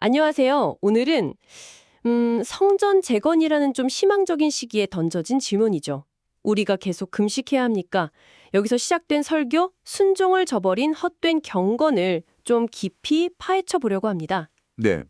안녕하세요. 오늘은 성전 재건이라는 좀 희망적인 시기에 던져진 질문이죠. 우리가 계속 금식해야 합니까? 여기서 시작된 설교, 순종을 저버린 헛된 경건을 좀 깊이 파헤쳐 보려고 합니다. 네,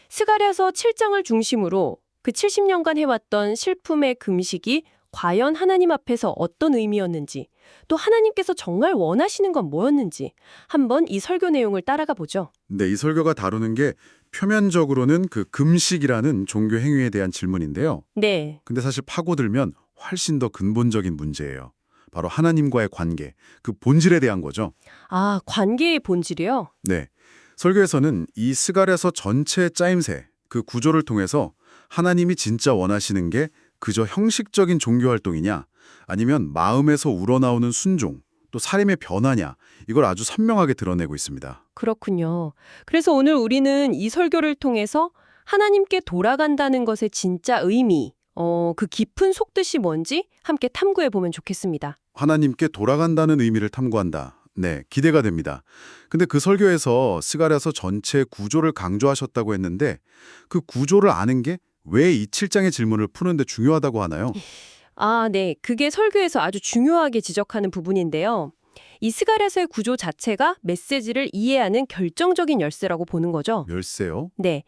스가랴서 7장을 중심으로 그 70년간 해왔던 실품의 금식이 과연 하나님 앞에서 어떤 의미였는지, 또 하나님께서 정말 원하시는 건 뭐였는지 한번 이 설교 내용을 따라가 보죠. 이 설교가 다루는 게 표면적으로는 그 금식이라는 종교 행위에 대한 질문인데요. 네. 근데 사실 파고들면 훨씬 더 근본적인 문제예요. 바로 하나님과의 관계, 그 본질에 대한 거죠. 아, 관계의 본질이요? 네, 설교에서는 이 스가랴서 전체 짜임새, 그 구조를 통해서 하나님이 진짜 원하시는 게 그저 형식적인 종교 활동이냐, 아니면 마음에서 우러나오는 순종, 또 삶의 변화냐, 이걸 아주 선명하게 드러내고 있습니다. 그렇군요. 그래서 오늘 우리는 이 설교를 통해서 하나님께 돌아간다는 것의 진짜 의미, 그 깊은 속뜻이 뭔지 함께 탐구해 보면 좋겠습니다. 하나님께 돌아간다는 의미를 탐구한다. 네, 기대가 됩니다. 근데 그 설교에서 스가랴서 전체 구조를 강조하셨다고 했는데 그 구조를 아는 게 왜 이 7장의 질문을 푸는데 중요하다고 하나요? 아, 네. 그게 설교에서 아주 중요하게 지적하는 부분인데요. 이 스가랴서의 구조 자체가 메시지를 이해하는 결정적인 열쇠라고 보는 거죠. 열쇠요? 네.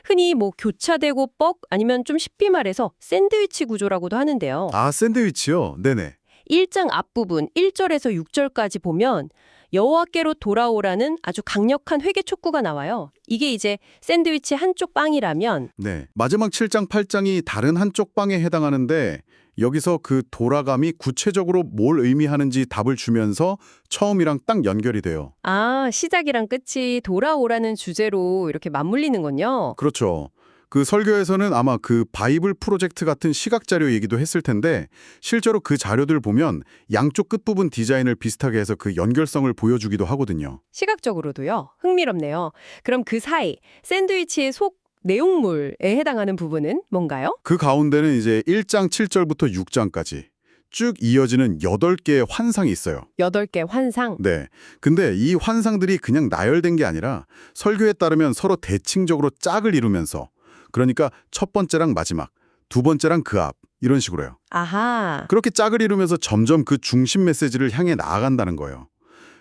흔히 뭐 교차되고 뻑 아니면 좀 쉽게 말해서 샌드위치 구조라고도 하는데요. 아, 샌드위치요? 네네. 1장 앞부분 1절에서 6절까지 보면 여호와께로 돌아오라는 아주 강력한 회개 촉구가 나와요. 이게 이제 샌드위치 한쪽 빵이라면 네. 마지막 7장, 8장이 다른 한쪽 방에 해당하는데 여기서 그 돌아감이 구체적으로 뭘 의미하는지 답을 주면서 처음이랑 딱 연결이 돼요. 아, 시작이랑 끝이 돌아오라는 주제로 이렇게 맞물리는군요. 그렇죠. 그 설교에서는 아마 그 바이블 프로젝트 같은 시각자료 얘기도 했을 텐데 실제로 그 자료들 보면 양쪽 끝부분 디자인을 비슷하게 해서 그 연결성을 보여주기도 하거든요. 시각적으로도요. 흥미롭네요. 그럼 그 사이 샌드위치의 속 내용물에 해당하는 부분은 뭔가요? 그 가운데는 이제 1장 7절부터 6장까지 쭉 이어지는 8개의 환상이 있어요. 8개 환상. 네. 근데 이 환상들이 그냥 나열된 게 아니라 설교에 따르면 서로 대칭적으로 짝을 이루면서 그러니까 첫 번째랑 마지막, 두 번째랑 그 앞, 이런 식으로요. 아하. 그렇게 짝을 이루면서 점점 그 중심 메시지를 향해 나아간다는 거예요.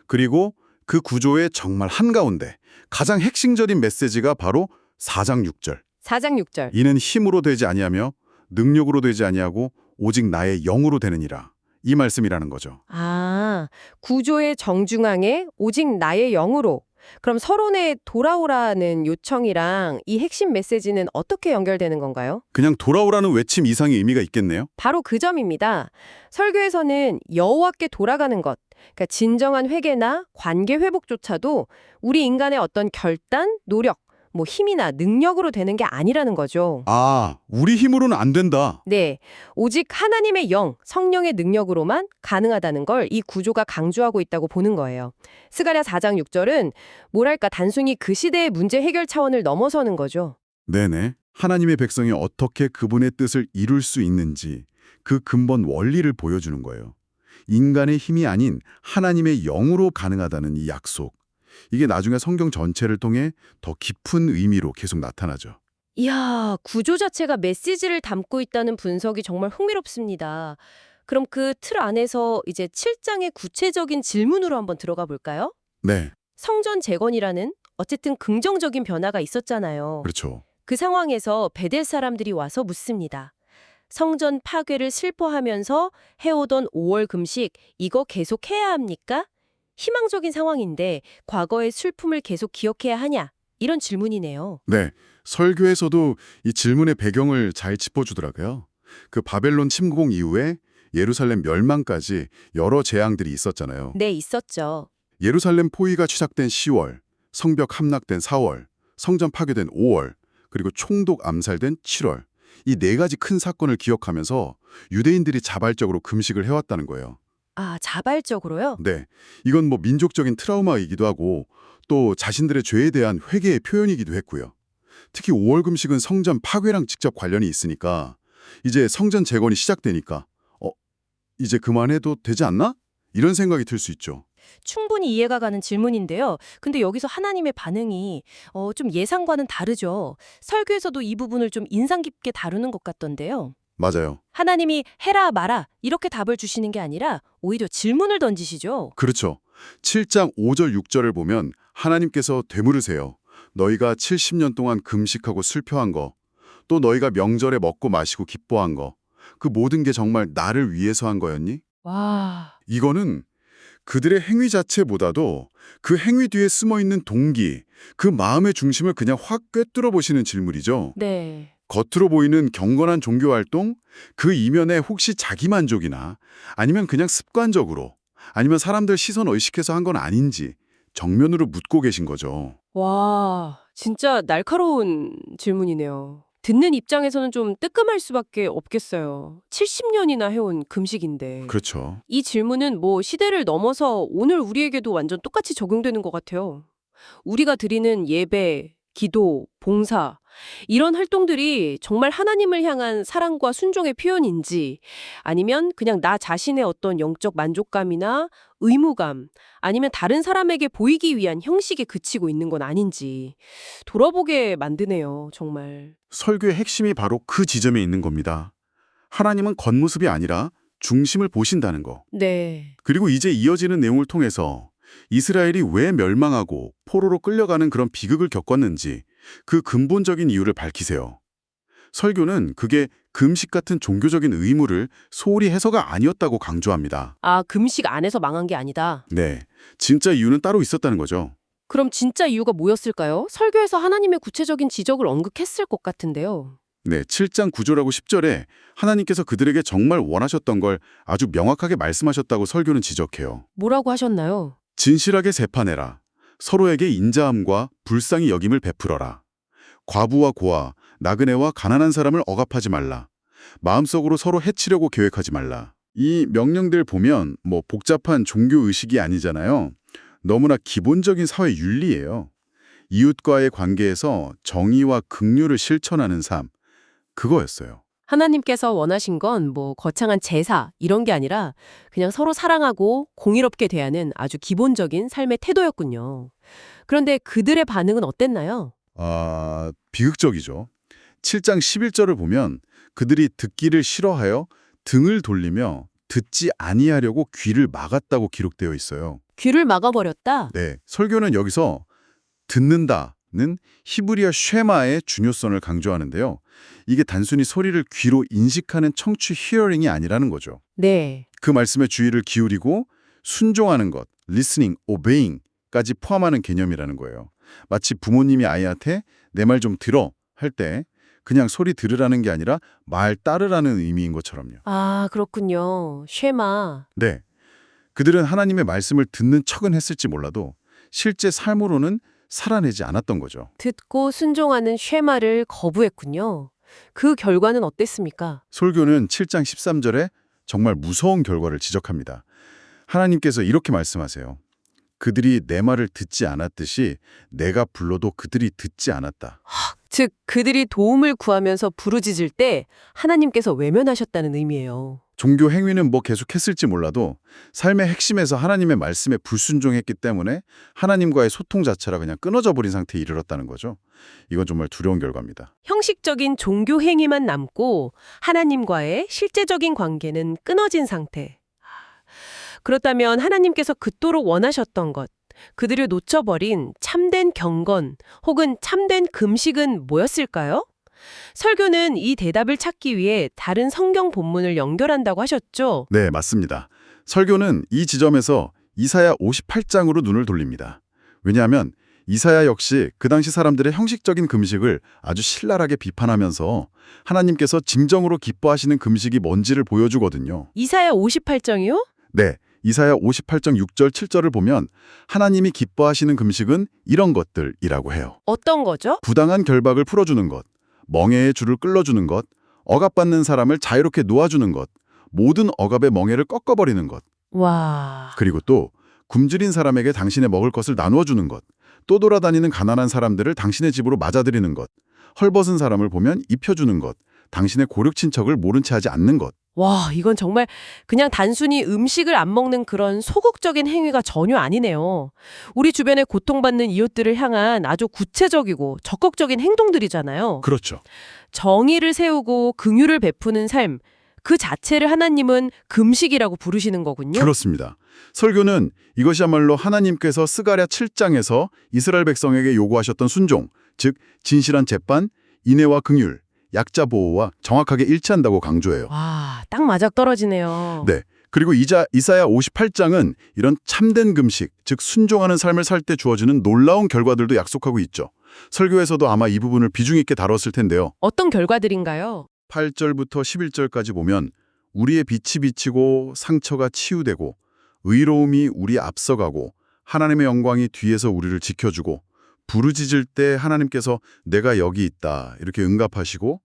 그리고 그 구조의 정말 한가운데 가장 핵심적인 메시지가 바로 4장 6절. 4장 6절. 이는 힘으로 되지 아니하며 능력으로 되지 아니하고 오직 나의 영으로 되느니라. 이 말씀이라는 거죠. 아, 구조의 정중앙에 오직 나의 영으로. 그럼 서론에 돌아오라는 요청이랑 이 핵심 메시지는 어떻게 연결되는 건가요? 그냥 돌아오라는 외침 이상의 의미가 있겠네요. 바로 그 점입니다. 설교에서는 여호와께 돌아가는 것, 그러니까 진정한 회개나 관계 회복조차도 우리 인간의 어떤 결단, 노력, 뭐 힘이나 능력으로 되는 게 아니라는 거죠. 아, 우리 힘으로는 안 된다. 네, 오직 하나님의 영, 성령의 능력으로만 가능하다는 걸 이 구조가 강조하고 있다고 보는 거예요. 스가랴 4장 6절은 뭐랄까 단순히 그 시대의 문제 해결 차원을 넘어서는 거죠. 네네. 하나님의 백성이 어떻게 그분의 뜻을 이룰 수 있는지 그 근본 원리를 보여주는 거예요. 인간의 힘이 아닌 하나님의 영으로 가능하다는 이 약속. 이게 나중에 성경 전체를 통해 더 깊은 의미로 계속 나타나죠. 이야, 구조 자체가 메시지를 담고 있다는 분석이 정말 흥미롭습니다. 그럼 그 틀 안에서 이제 7장의 구체적인 질문으로 한번 들어가 볼까요? 네, 성전 재건이라는 어쨌든 긍정적인 변화가 있었잖아요. 그렇죠. 그 상황에서 베델 사람들이 와서 묻습니다. 성전 파괴를 슬퍼하면서 해오던 5월 금식, 이거 계속해야 합니까? 희망적인 상황인데 과거의 슬픔을 계속 기억해야 하냐? 이런 질문이네요. 네, 설교에서도 이 질문의 배경을 잘 짚어주더라고요. 그 바벨론 침공 이후에 예루살렘 멸망까지 여러 재앙들이 있었잖아요. 네, 있었죠. 예루살렘 포위가 시작된 10월, 성벽 함락된 4월, 성전 파괴된 5월, 그리고 총독 암살된 7월. 이 네 가지 큰 사건을 기억하면서 유대인들이 자발적으로 금식을 해왔다는 거예요. 아, 자발적으로요? 네, 이건 뭐 민족적인 트라우마이기도 하고 또 자신들의 죄에 대한 회개의 표현이기도 했고요. 특히 5월 금식은 성전 파괴랑 직접 관련이 있으니까 이제 성전 재건이 시작되니까 이제 그만해도 되지 않나? 이런 생각이 들 수 있죠. 충분히 이해가 가는 질문인데요. 근데 여기서 하나님의 반응이 좀 예상과는 다르죠. 설교에서도 이 부분을 좀 인상 깊게 다루는 것 같던데요. 맞아요. 하나님이 해라 마라 이렇게 답을 주시는 게 아니라 오히려 질문을 던지시죠. 그렇죠. 7장 5절 6절을 보면 하나님께서 되물으세요. 너희가 70년 동안 금식하고 슬퍼한 거, 또 너희가 명절에 먹고 마시고 기뻐한 거, 그 모든 게 정말 나를 위해서 한 거였니? 와. 이거는 그들의 행위 자체보다도 그 행위 뒤에 숨어있는 동기, 그 마음의 중심을 그냥 확 꿰뚫어 보시는 질문이죠. 네. 겉으로 보이는 경건한 종교활동, 그 이면에 혹시 자기만족이나 아니면 그냥 습관적으로 아니면 사람들 시선 의식해서 한 건 아닌지 정면으로 묻고 계신 거죠. 와, 진짜 날카로운 질문이네요. 듣는 입장에서는 좀 뜨끔할 수밖에 없겠어요. 70년이나 해온 금식인데. 그렇죠. 이 질문은 뭐 시대를 넘어서 오늘 우리에게도 완전 똑같이 적용되는 것 같아요. 우리가 드리는 예배, 기도, 봉사, 이런 활동들이 정말 하나님을 향한 사랑과 순종의 표현인지 아니면 그냥 나 자신의 어떤 영적 만족감이나 의무감 아니면 다른 사람에게 보이기 위한 형식에 그치고 있는 건 아닌지 돌아보게 만드네요, 정말. 설교의 핵심이 바로 그 지점에 있는 겁니다. 하나님은 겉모습이 아니라 중심을 보신다는 거. 네. 그리고 이제 이어지는 내용을 통해서 이스라엘이 왜 멸망하고 포로로 끌려가는 그런 비극을 겪었는지 그 근본적인 이유를 밝히세요. 설교는 그게 금식 같은 종교적인 의무를 소홀히 해서가 아니었다고 강조합니다. 아, 금식 안에서 망한 게 아니다. 네, 진짜 이유는 따로 있었다는 거죠. 그럼 진짜 이유가 뭐였을까요? 설교에서 하나님의 구체적인 지적을 언급했을 것 같은데요. 네, 7장 9절하고 10절에 하나님께서 그들에게 정말 원하셨던 걸 아주 명확하게 말씀하셨다고 설교는 지적해요. 뭐라고 하셨나요? 진실하게 재판해라. 서로에게 인자함과 불쌍히 여김을 베풀어라. 과부와 고아, 나그네와 가난한 사람을 억압하지 말라. 마음속으로 서로 해치려고 계획하지 말라. 이 명령들 보면 뭐 복잡한 종교 의식이 아니잖아요. 너무나 기본적인 사회 윤리예요. 이웃과의 관계에서 정의와 긍휼을 실천하는 삶, 그거였어요. 하나님께서 원하신 건 뭐 거창한 제사 이런 게 아니라 그냥 서로 사랑하고 공의롭게 대하는 아주 기본적인 삶의 태도였군요. 그런데 그들의 반응은 어땠나요? 비극적이죠. 7장 11절을 보면 그들이 듣기를 싫어하여 등을 돌리며 듣지 아니하려고 귀를 막았다고 기록되어 있어요. 귀를 막아버렸다? 네, 설교는 여기서 듣는다는 히브리어 쉐마의 중요성을 강조하는데요. 이게 단순히 소리를 귀로 인식하는 청취 히어링이 아니라는 거죠. 네. 그 말씀에 주의를 기울이고 순종하는 것, listening, obeying까지 포함하는 개념이라는 거예요. 마치 부모님이 아이한테 내 말 좀 들어 할 때 그냥 소리 들으라는 게 아니라 말 따르라는 의미인 것처럼요. 아, 그렇군요. 쉐마. 네, 그들은 하나님의 말씀을 듣는 척은 했을지 몰라도 실제 삶으로는 살아내지 않았던 거죠. 듣고 순종하는 쉐마를 거부했군요. 그 결과는 어땠습니까? 설교는 7장 13절에 정말 무서운 결과를 지적합니다. 하나님께서 이렇게 말씀하세요. 그들이 내 말을 듣지 않았듯이 내가 불러도 그들이 듣지 않았다. 즉, 그들이 도움을 구하면서 부르짖을 때 하나님께서 외면하셨다는 의미예요. 종교 행위는 뭐 계속했을지 몰라도 삶의 핵심에서 하나님의 말씀에 불순종했기 때문에 하나님과의 소통 자체가 그냥 끊어져 버린 상태에 이르렀다는 거죠. 이건 정말 두려운 결과입니다. 형식적인 종교 행위만 남고 하나님과의 실제적인 관계는 끊어진 상태. 그렇다면 하나님께서 그토록 원하셨던 것, 그들을 놓쳐버린 참된 경건 혹은 참된 금식은 뭐였을까요? 설교는 이 대답을 찾기 위해 다른 성경 본문을 연결한다고 하셨죠? 네, 맞습니다. 설교는 이 지점에서 이사야 58장으로 눈을 돌립니다. 왜냐하면 이사야 역시 그 당시 사람들의 형식적인 금식을 아주 신랄하게 비판하면서 하나님께서 진정으로 기뻐하시는 금식이 뭔지를 보여주거든요. 이사야 58장이요? 네, 이사야 58장 6절 7절을 보면 하나님이 기뻐하시는 금식은 이런 것들이라고 해요. 어떤 거죠? 부당한 결박을 풀어주는 것, 멍에의 줄을 끌어주는 것, 억압받는 사람을 자유롭게 놓아주는 것, 모든 억압의 멍에를 꺾어버리는 것, 와... 그리고 또 굶주린 사람에게 당신의 먹을 것을 나누어 주는 것, 또 돌아다니는 가난한 사람들을 당신의 집으로 맞아들이는 것, 헐벗은 사람을 보면 입혀주는 것, 당신의 고륙 친척을 모른 채 하지 않는 것. 와, 이건 정말 그냥 단순히 음식을 안 먹는 그런 소극적인 행위가 전혀 아니네요. 우리 주변에 고통받는 이웃들을 향한 아주 구체적이고 적극적인 행동들이잖아요. 그렇죠. 정의를 세우고 긍휼을 베푸는 삶, 그 자체를 하나님은 금식이라고 부르시는 거군요. 그렇습니다. 설교는 이것이야말로 하나님께서 스가랴 7장에서 이스라엘 백성에게 요구하셨던 순종, 즉 진실한 재판, 인애와 긍휼, 약자 보호와 정확하게 일치한다고 강조해요. 와, 딱 맞아떨어지네요. 네. 그리고 이사야 58장은 이런 참된 금식, 즉 순종하는 삶을 살 때 주어지는 놀라운 결과들도 약속하고 있죠. 설교에서도 아마 이 부분을 비중 있게 다뤘을 텐데요. 어떤 결과들인가요? 8절부터 11절까지 보면 우리의 빛이 비치고 상처가 치유되고 의로움이 우리 앞서가고 하나님의 영광이 뒤에서 우리를 지켜주고 부르짖을 때 하나님께서 내가 여기 있다 이렇게 응답하시고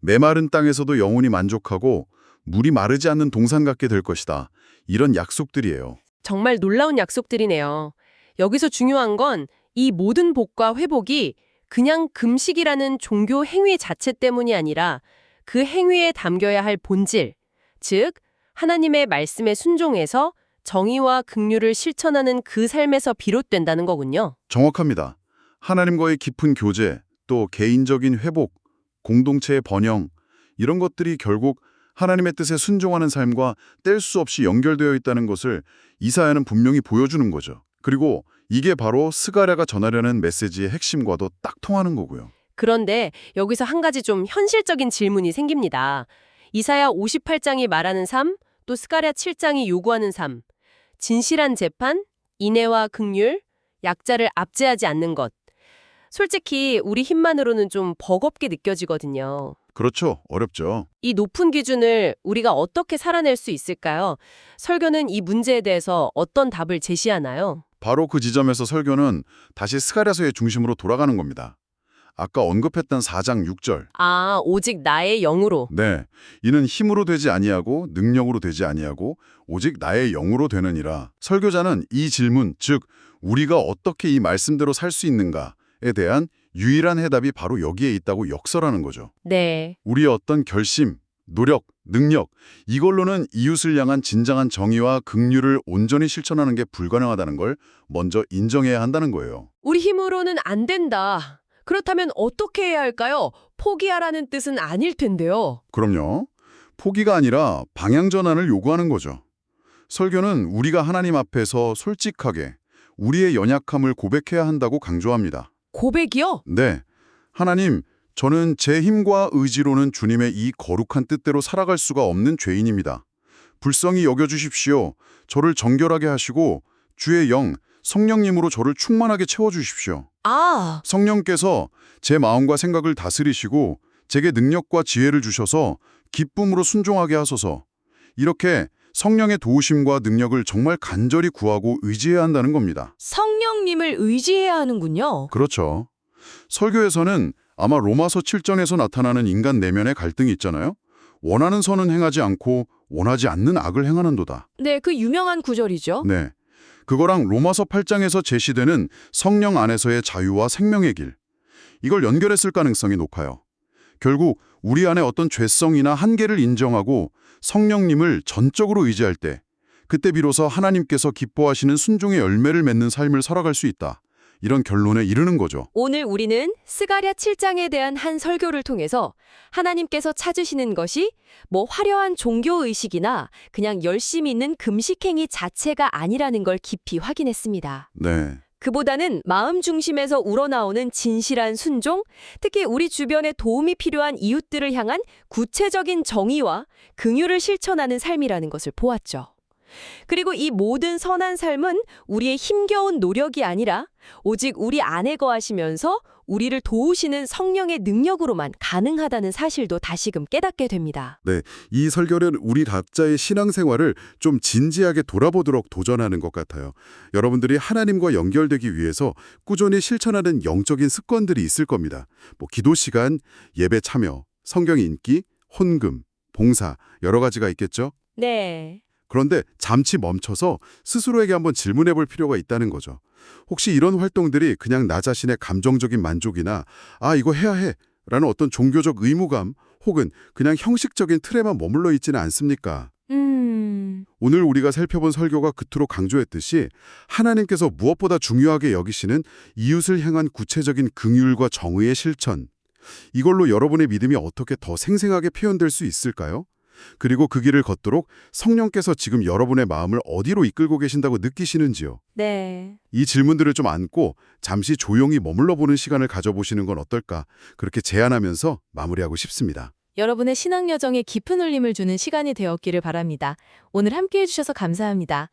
메마른 땅에서도 영혼이 만족하고 물이 마르지 않는 동산 같게 될 것이다. 이런 약속들이에요. 정말 놀라운 약속들이네요. 여기서 중요한 건 이 모든 복과 회복이 그냥 금식이라는 종교 행위 자체 때문이 아니라 그 행위에 담겨야 할 본질, 즉 하나님의 말씀에 순종해서 정의와 긍휼을 실천하는 그 삶에서 비롯된다는 거군요. 정확합니다. 하나님과의 깊은 교제, 또 개인적인 회복, 공동체의 번영, 이런 것들이 결국 하나님의 뜻에 순종하는 삶과 뗄 수 없이 연결되어 있다는 것을 이사야는 분명히 보여주는 거죠. 그리고 이게 바로 스가랴가 전하려는 메시지의 핵심과도 딱 통하는 거고요. 그런데 여기서 한 가지 좀 현실적인 질문이 생깁니다. 이사야 58장이 말하는 삶, 또 스가랴 7장이 요구하는 삶, 진실한 재판, 인애와 긍휼, 약자를 압제하지 않는 것. 솔직히 우리 힘만으로는 좀 버겁게 느껴지거든요. 그렇죠. 어렵죠. 이 높은 기준을 우리가 어떻게 살아낼 수 있을까요? 설교는 이 문제에 대해서 어떤 답을 제시하나요? 바로 그 지점에서 설교는 다시 스가랴서의 중심으로 돌아가는 겁니다. 아까 언급했던 4장 6절. 아, 오직 나의 영으로. 네, 이는 힘으로 되지 아니하고 능력으로 되지 아니하고 오직 나의 영으로 되느니라. 설교자는 이 질문, 즉 우리가 어떻게 이 말씀대로 살 수 있는가에 대한 유일한 해답이 바로 여기에 있다고 역설하는 거죠. 네. 우리의 어떤 결심, 노력, 능력, 이걸로는 이웃을 향한 진정한 정의와 긍휼을 온전히 실천하는 게 불가능하다는 걸 먼저 인정해야 한다는 거예요. 우리 힘으로는 안 된다. 그렇다면 어떻게 해야 할까요? 포기하라는 뜻은 아닐 텐데요. 그럼요. 포기가 아니라 방향 전환을 요구하는 거죠. 설교는 우리가 하나님 앞에서 솔직하게 우리의 연약함을 고백해야 한다고 강조합니다. 고백이요? 네, 하나님, 저는 제 힘과 의지로는 주님의 이 거룩한 뜻대로 살아갈 수가 없는 죄인입니다. 불쌍히 여겨주십시오. 저를 정결하게 하시고 주의 영, 성령님으로 저를 충만하게 채워주십시오. 아, 성령께서 제 마음과 생각을 다스리시고 제게 능력과 지혜를 주셔서 기쁨으로 순종하게 하소서. 이렇게 성령의 도우심과 능력을 정말 간절히 구하고 의지해야 한다는 겁니다. 성령님을 의지해야 하는군요. 그렇죠. 설교에서는 아마 로마서 7장에서 나타나는 인간 내면의 갈등이 있잖아요. 원하는 선은 행하지 않고 원하지 않는 악을 행하는도다. 네, 그 유명한 구절이죠. 네, 그거랑 로마서 8장에서 제시되는 성령 안에서의 자유와 생명의 길. 이걸 연결했을 가능성이 높아요. 결국 우리 안에 어떤 죄성이나 한계를 인정하고 성령님을 전적으로 의지할 때 그때 비로소 하나님께서 기뻐하시는 순종의 열매를 맺는 삶을 살아갈 수 있다. 이런 결론에 이르는 거죠. 오늘 우리는 스가랴 7장에 대한 한 설교를 통해서 하나님께서 찾으시는 것이 뭐 화려한 종교의식이나 그냥 열심히 있는 금식행위 자체가 아니라는 걸 깊이 확인했습니다. 네, 그보다는 마음 중심에서 우러나오는 진실한 순종, 특히 우리 주변에 도움이 필요한 이웃들을 향한 구체적인 정의와 긍휼을 실천하는 삶이라는 것을 보았죠. 그리고 이 모든 선한 삶은 우리의 힘겨운 노력이 아니라 오직 우리 안에 거하시면서 우리를 도우시는 성령의 능력으로만 가능하다는 사실도 다시금 깨닫게 됩니다. 이 설교는 우리 각자의 신앙생활을 좀 진지하게 돌아보도록 도전하는 것 같아요. 여러분들이 하나님과 연결되기 위해서 꾸준히 실천하는 영적인 습관들이 있을 겁니다. 뭐 기도 시간, 예배 참여, 성경 읽기, 헌금, 봉사 여러 가지가 있겠죠? 네. 그런데 잠시 멈춰서 스스로에게 한번 질문해 볼 필요가 있다는 거죠. 혹시 이런 활동들이 그냥 나 자신의 감정적인 만족이나 이거 해야 해 라는 어떤 종교적 의무감 혹은 그냥 형식적인 틀에만 머물러 있지는 않습니까? 음. 오늘 우리가 살펴본 설교가 그토록 강조했듯이 하나님께서 무엇보다 중요하게 여기시는 이웃을 향한 구체적인 긍휼과 정의의 실천, 이걸로 여러분의 믿음이 어떻게 더 생생하게 표현될 수 있을까요? 그리고 그 길을 걷도록 성령께서 지금 여러분의 마음을 어디로 이끌고 계신다고 느끼시는지요? 네. 이 질문들을 좀 안고 잠시 조용히 머물러 보는 시간을 가져보시는 건 어떨까? 그렇게 제안하면서 마무리하고 싶습니다. 여러분의 신앙 여정에 깊은 울림을 주는 시간이 되었기를 바랍니다. 오늘 함께해 주셔서 감사합니다.